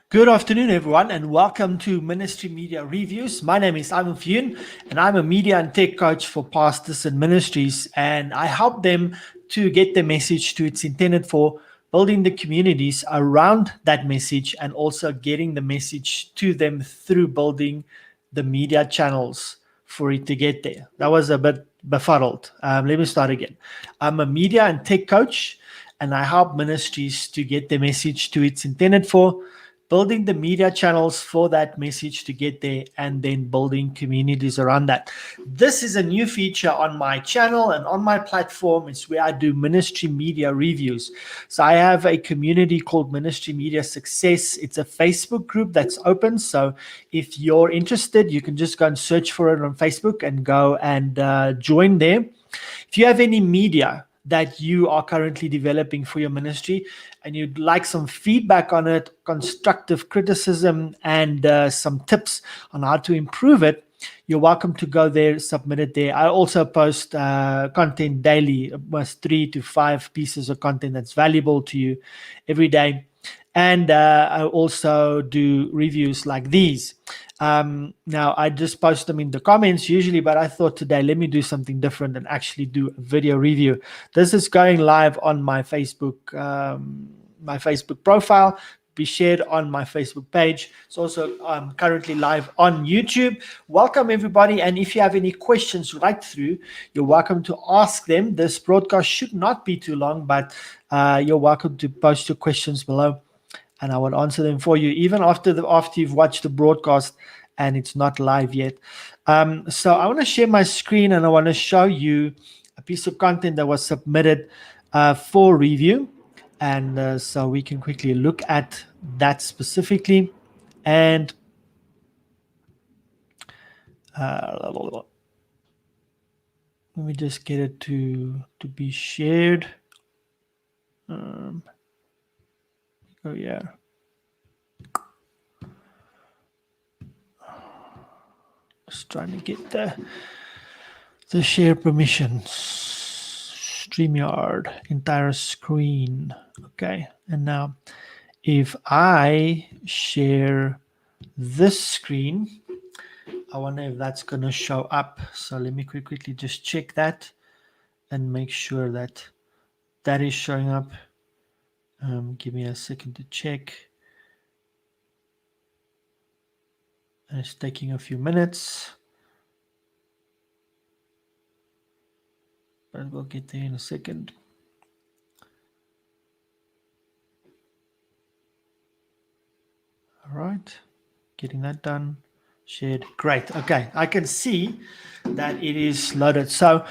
Good afternoon, everyone, and welcome to Ministry Media Reviews. My name is Ivan Fiyun, and I'm a media and tech coach for pastors and ministries, and I help them to get the message to its intended for, building the communities around that message, and also getting the message to them through building the media channels for it to get there. That was a bit befuddled. Let me start again. I'm a media and tech coach, and I help ministries to get the message to its intended for, building the media channels for that message to get there, and then building communities around that. This is a new feature on my channel and on my platform. It's where I do ministry media reviews. So I have a community called Ministry Media Success. It's a Facebook group that's open. So if you're interested, you can just go and search for it on Facebook and go and join there. If you have any media that you are currently developing for your ministry and you'd like some feedback on it, constructive criticism, and some tips on how to improve it, you're welcome to go there, submit it there. I also post content daily, almost 3 to 5 pieces of content that's valuable to you every day. And I also do reviews like these. Now, I just post them in the comments usually, but I thought today, let me do something different and actually do a video review. This is going live on my Facebook profile, be shared on my Facebook page. It's also currently live on YouTube. Welcome, everybody. And if you have any questions right through, you're welcome to ask them. This broadcast should not be too long, but you're welcome to post your questions below, and I will answer them for you, even after you've watched the broadcast and it's not live yet. So I want to share my screen, and I want to show you a piece of content that was submitted for review. And so we can quickly look at that specifically. And let me just get it to be shared. Oh yeah. Just trying to get the share permissions. StreamYard, entire screen. Okay, and now if I share this screen, I wonder if that's going to show up. So let me quickly just check that and make sure that that is showing up. Give me a second to check. And it's taking a few minutes, but we'll get there in a second. All right, getting that done. Shared. Great. Okay, I can see that it is loaded. So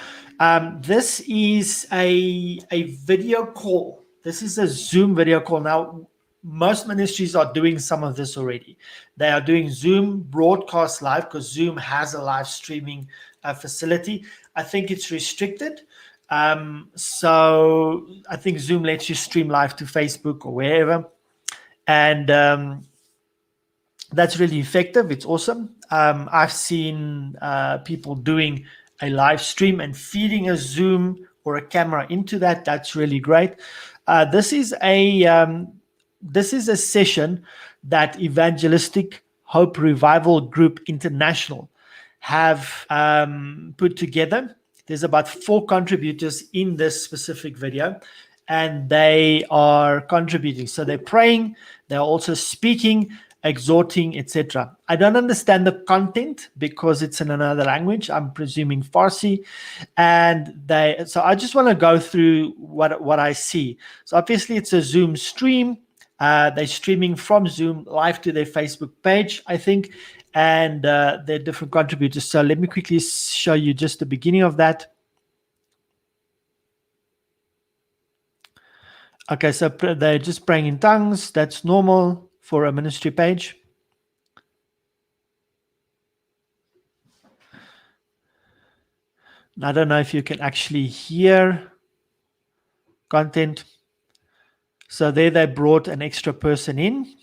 this is a video call. This is a Zoom video call. Now, most ministries are doing some of this already. They are doing Zoom broadcast live because Zoom has a live streaming facility. I think it's restricted. So I think Zoom lets you stream live to Facebook or wherever. And that's really effective. It's awesome. I've seen people doing a live stream and feeding a Zoom or a camera into that. That's really great. This is a session that Evangelistic Hope Revival Group International have put together. There's about 4 contributors in this specific video, and they are contributing. So they're praying, they're also speaking, exhorting, etc. I don't understand the content because it's in another language. I'm presuming Farsi, and so I just want to go through what I see. So obviously it's a Zoom stream. They're streaming from Zoom live to their Facebook page, I think, and they're different contributors. So let me quickly show you just the beginning of that. Okay, so they're just praying in tongues. That's normal for a ministry page. I don't know if you can actually hear content. So there they brought an extra person in.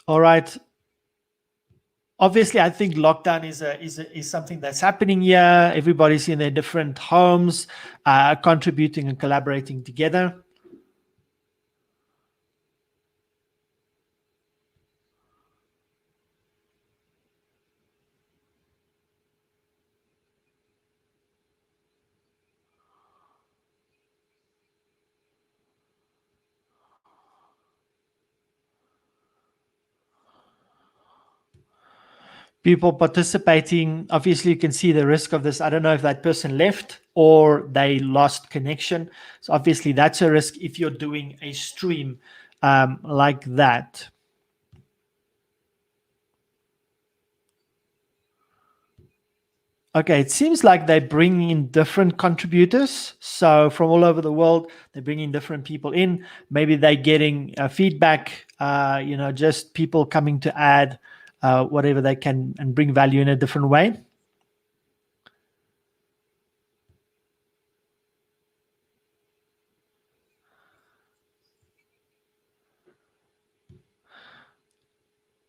All right. Obviously, I think lockdown is something that's happening here. Everybody's in their different homes, contributing and collaborating together. People participating, obviously you can see the risk of this. I don't know if that person left or they lost connection. So obviously that's a risk if you're doing a stream like that. Okay, it seems like they bring in different contributors. So from all over the world, they're bringing different people in. Maybe they're getting feedback, just people coming to add whatever they can and bring value in a different way.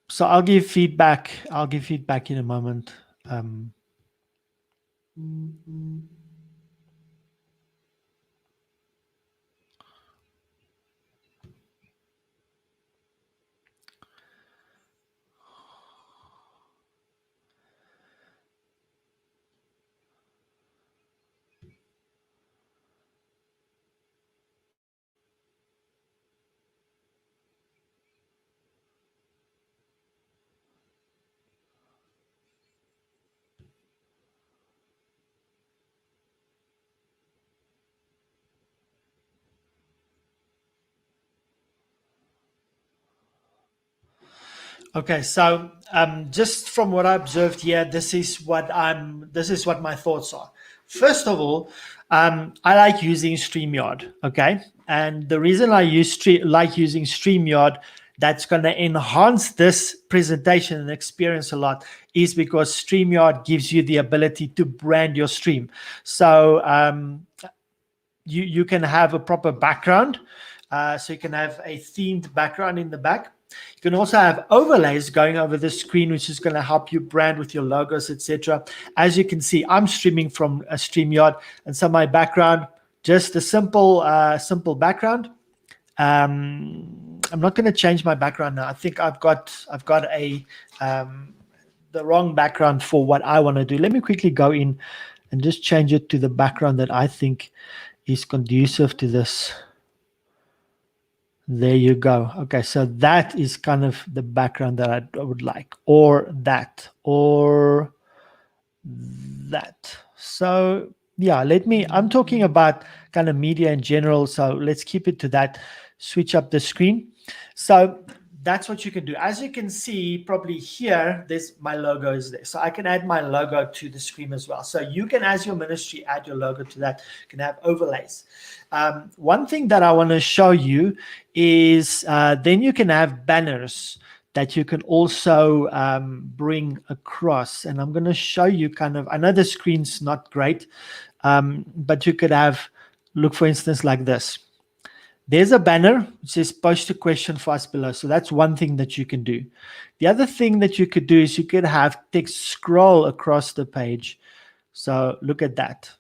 So I'll give feedback. I'll give feedback in a moment. Okay, so just from what I observed here, this is what my thoughts are. First of all, I like using StreamYard. Okay, and the reason I like using StreamYard that's going to enhance this presentation and experience a lot is because StreamYard gives you the ability to brand your stream. So you can have a proper background. So you can have a themed background in the back. You can also have overlays going over the screen, which is going to help you brand with your logos, etc. As you can see, I'm streaming from a StreamYard, and so my background, just a simple background. I'm not going to change my background now. I think I've got a the wrong background for what I want to do. Let me quickly go in and just change it to the background that I think is conducive to this. There you go. Okay, so that is kind of the background that I would like, or that, or that. So yeah, I'm talking about kind of media in general, so let's keep it to that. Switch up the screen. So that's what you can do. As you can see, probably here, there's my logo is there. So I can add my logo to the screen as well. So you can, as your ministry, add your logo to that. You can have overlays. One thing that I want to show you is then you can have banners that you can also bring across. And I'm going to show you kind of, I know the screen's not great, but you could have, look for instance like this. There's a banner which says post a question for us below. So that's one thing that you can do. The other thing that you could do is you could have text scroll across the page. So look at that.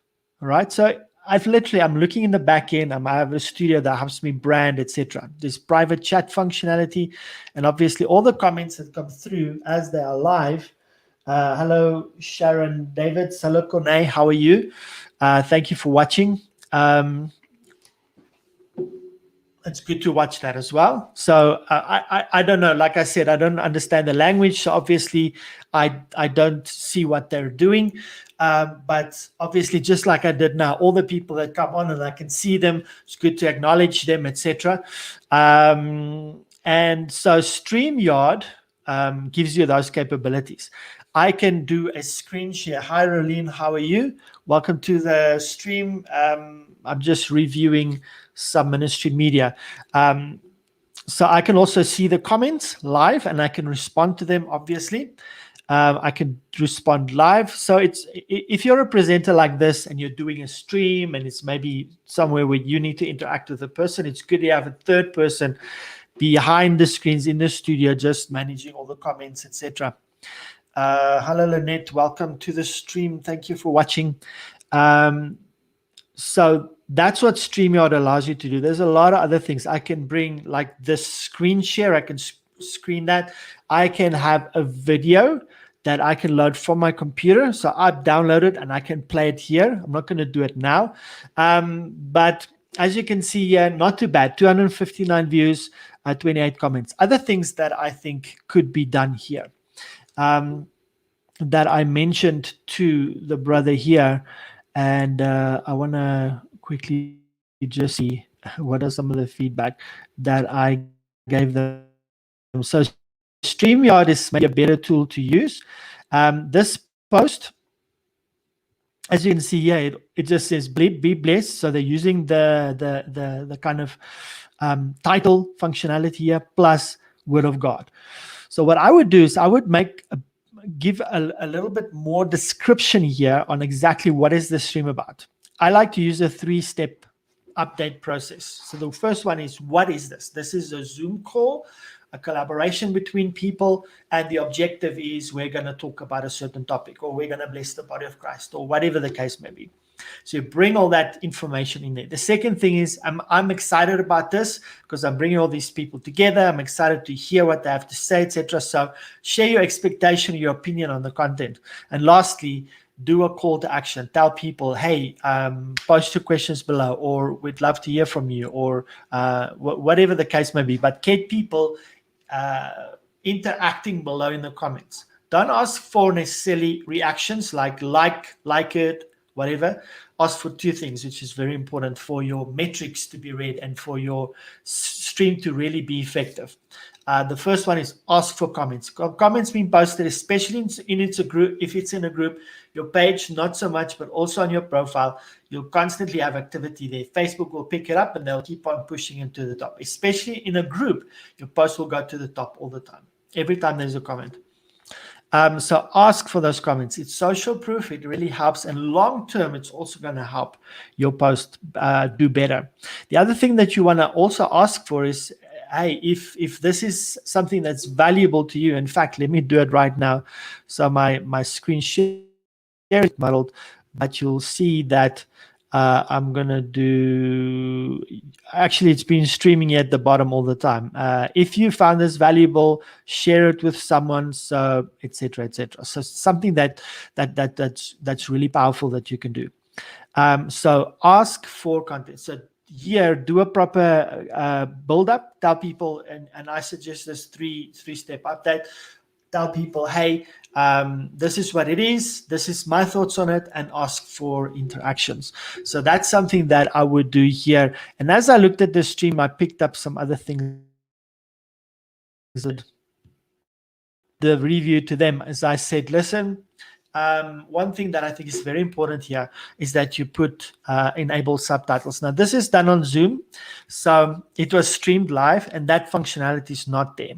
All right. So I'm looking in the back end. I have a studio that helps me brand, etc. There's private chat functionality, and obviously all the comments that come through as they are live. Hello, Sharon Davids. Hello, Corne. How are you? Thank you for watching. It's good to watch that as well. So I don't know. Like I said, I don't understand the language. So obviously, I don't see what they're doing. But obviously, just like I did now, all the people that come on and I can see them, it's good to acknowledge them, etc. And so StreamYard gives you those capabilities. I can do a screen share. Hi, Rolene. How are you? Welcome to the stream. I'm just reviewing some ministry media. So I can also see the comments live and I can respond to them, obviously. I can respond live. So if you're a presenter like this and you're doing a stream and it's maybe somewhere where you need to interact with the person, it's good to have a third person behind the screens in the studio just managing all the comments, etc. Hello, Lynette. Welcome to the stream. Thank you for watching. Um, so that's what StreamYard allows you to do. There's a lot of other things. I can bring like this screen share. I can screen that. I can have a video that I can load from my computer. So I've downloaded and I can play it here. I'm not going to do it now. But as you can see here, not too bad. 259 views, 28 comments. Other things that I think could be done here. That I mentioned to the brother here, and I want to quickly just see what are some of the feedback that I gave them. So StreamYard is maybe a better tool to use. This post, as you can see here, it just says be blessed. So they're using the kind of title functionality here plus Word of God. So what I would do is I would give a little bit more description here on exactly what is the stream about. I like to use a 3-step update process. So the first one is, what is this? This is a Zoom call, a collaboration between people, and the objective is we're going to talk about a certain topic, or we're going to bless the body of Christ, or whatever the case may be. So you bring all that information in there. The second thing is I'm excited about this because I'm bringing all these people together. I'm excited to hear what they have to say, etc. So share your expectation, your opinion on the content. And lastly, do a call to action. Tell people, hey, post your questions below, or we'd love to hear from you, or whatever the case may be. But get people interacting below in the comments. Don't ask for necessarily reactions like it, whatever. Ask for 2 things, which is very important for your metrics to be read and for your stream to really be effective. The first one is ask for comments. Comments being posted, especially in a group. If it's in a group, your page, not so much, but also on your profile, you'll constantly have activity there. Facebook will pick it up and they'll keep on pushing it to the top. Especially in a group, your post will go to the top all the time. Every time there's a comment. So ask for those comments. It's social proof. It really helps. And long term, it's also going to help your post do better. The other thing that you want to also ask for is, hey, if this is something that's valuable to you, in fact, let me do it right now. So my screen share is muddled, but you'll see that I'm going to do, actually, it's been streaming at the bottom all the time. If you found this valuable, share it with someone, so etc., etc. So something that's really powerful that you can do. So ask for content. So here, do a proper build up. Tell people, and I suggest this three-step update. Tell people, hey, this is what it is. This is my thoughts on it, and ask for interactions. So that's something that I would do here. And as I looked at the stream, I picked up some other things. The review to them, as I said, listen, one thing that I think is very important here is that you put enable subtitles. Now, this is done on Zoom, so it was streamed live, and that functionality is not there.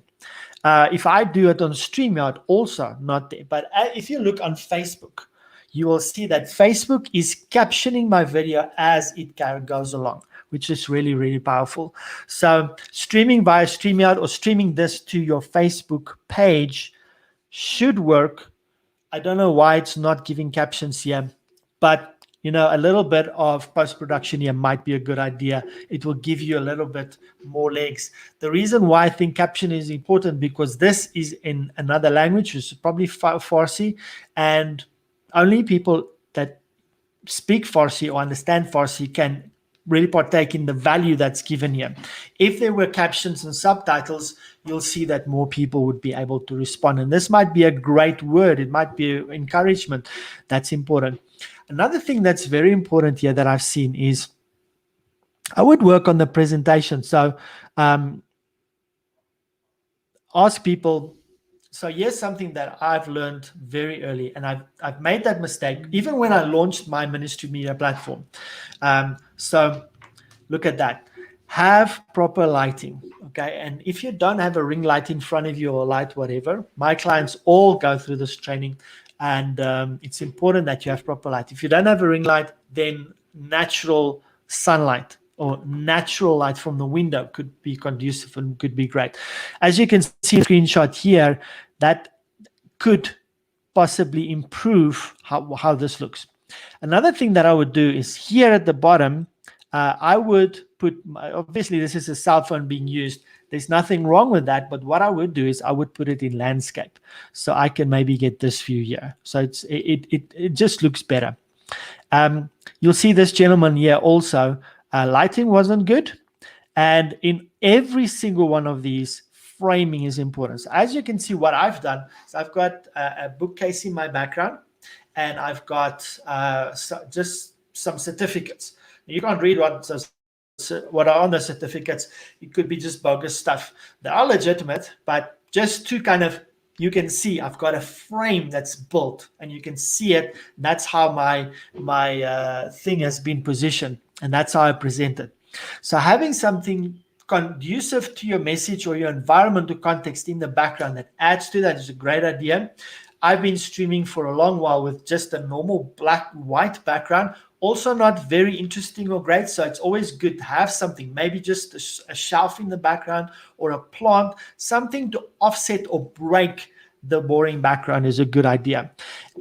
If I do it on StreamYard, also not there. But if you look on Facebook, you will see that Facebook is captioning my video as it goes along, which is really, really powerful. So streaming via StreamYard or streaming this to your Facebook page should work. I don't know why it's not giving captions here, but a little bit of post-production here might be a good idea. It will give you a little bit more legs. The reason why I think caption is important, because this is in another language, which is probably Farsi, and only people that speak Farsi or understand Farsi can really partake in the value that's given here. If there were captions and subtitles, you'll see that more people would be able to respond. And this might be a great word. It might be encouragement. That's important. Another thing that's very important here that I've seen is I would work on the presentation. So ask people. So here's something that I've learned very early, and I've made that mistake even when I launched my ministry media platform. So look at that. Have proper lighting, okay? And if you don't have a ring light in front of you or light, whatever, my clients all go through this training, and it's important that you have proper light. If you don't have a ring light, then natural sunlight or natural light from the window could be conducive and could be great. As you can see, screenshot here, that could possibly improve how this looks. Another thing that I would do is here at the bottom, I would put, obviously this is a cell phone being used. There's nothing wrong with that, but what I would do is I would put it in landscape. So I can maybe get this view here. So it just looks better. You'll see this gentleman here also, lighting wasn't good. And in every single one of these, framing is important. So as you can see, what I've done is I've got a bookcase in my background, and I've got just some certificates. You can't read what are on the certificates. It could be just bogus stuff. They are legitimate, but just to kind of, you can see I've got a frame that's built, and you can see it. That's how my thing has been positioned, and that's how I present it. So having something conducive to your message or your environment or context in the background that adds to that is a great idea. I've been streaming for a long while with just a normal black-white background, also not very interesting or great. So it's always good to have something, maybe just a shelf in the background or a plant, something to offset or break the boring background is a good idea.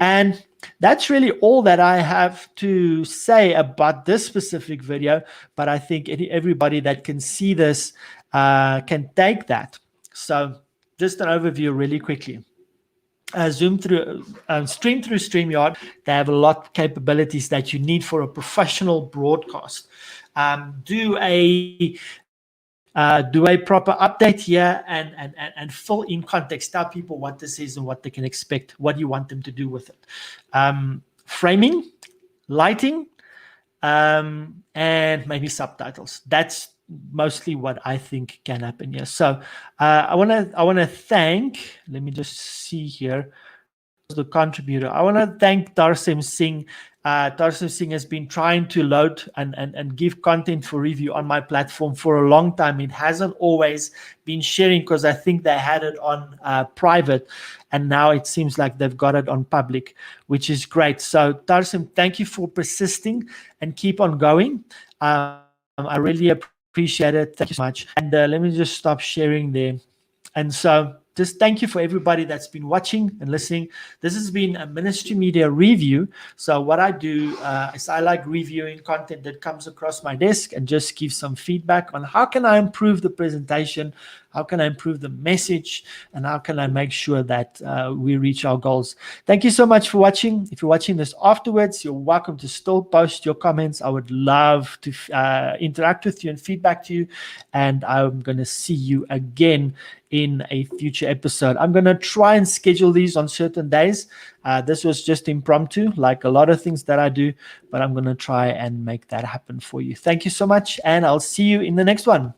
And that's really all that I have to say about this specific video, but I think everybody that can see this can take that. So just an overview really quickly. Stream through StreamYard. They have a lot of capabilities that you need for a professional broadcast. Do a proper update here and fill in context. Tell people what this is and what they can expect, what you want them to do with it. Framing, lighting, and maybe subtitles. That's mostly what I think can happen here. So I want to thank, let me just see here, the contributor. I want to thank Darsim Singh. Darsim Singh has been trying to load and give content for review on my platform for a long time. It hasn't always been sharing because I think they had it on private, and now it seems like they've got it on public, which is great. So Darsim, thank you for persisting and keep on going. I really appreciate it. Thank you so much. And let me just stop sharing there. And so just thank you for everybody that's been watching and listening. This has been a Ministry Media review. So what I do is I like reviewing content that comes across my desk and just give some feedback on how can I improve the presentation, how can I improve the message, and how can I make sure that we reach our goals. Thank you so much for watching. If you're watching this afterwards, you're welcome to still post your comments. I would love to interact with you and feedback to you. And I'm going to see you again in a future episode. I'm going to try and schedule these on certain days. This was just impromptu, like a lot of things that I do, but I'm going to try and make that happen for you. Thank you so much, and I'll see you in the next one.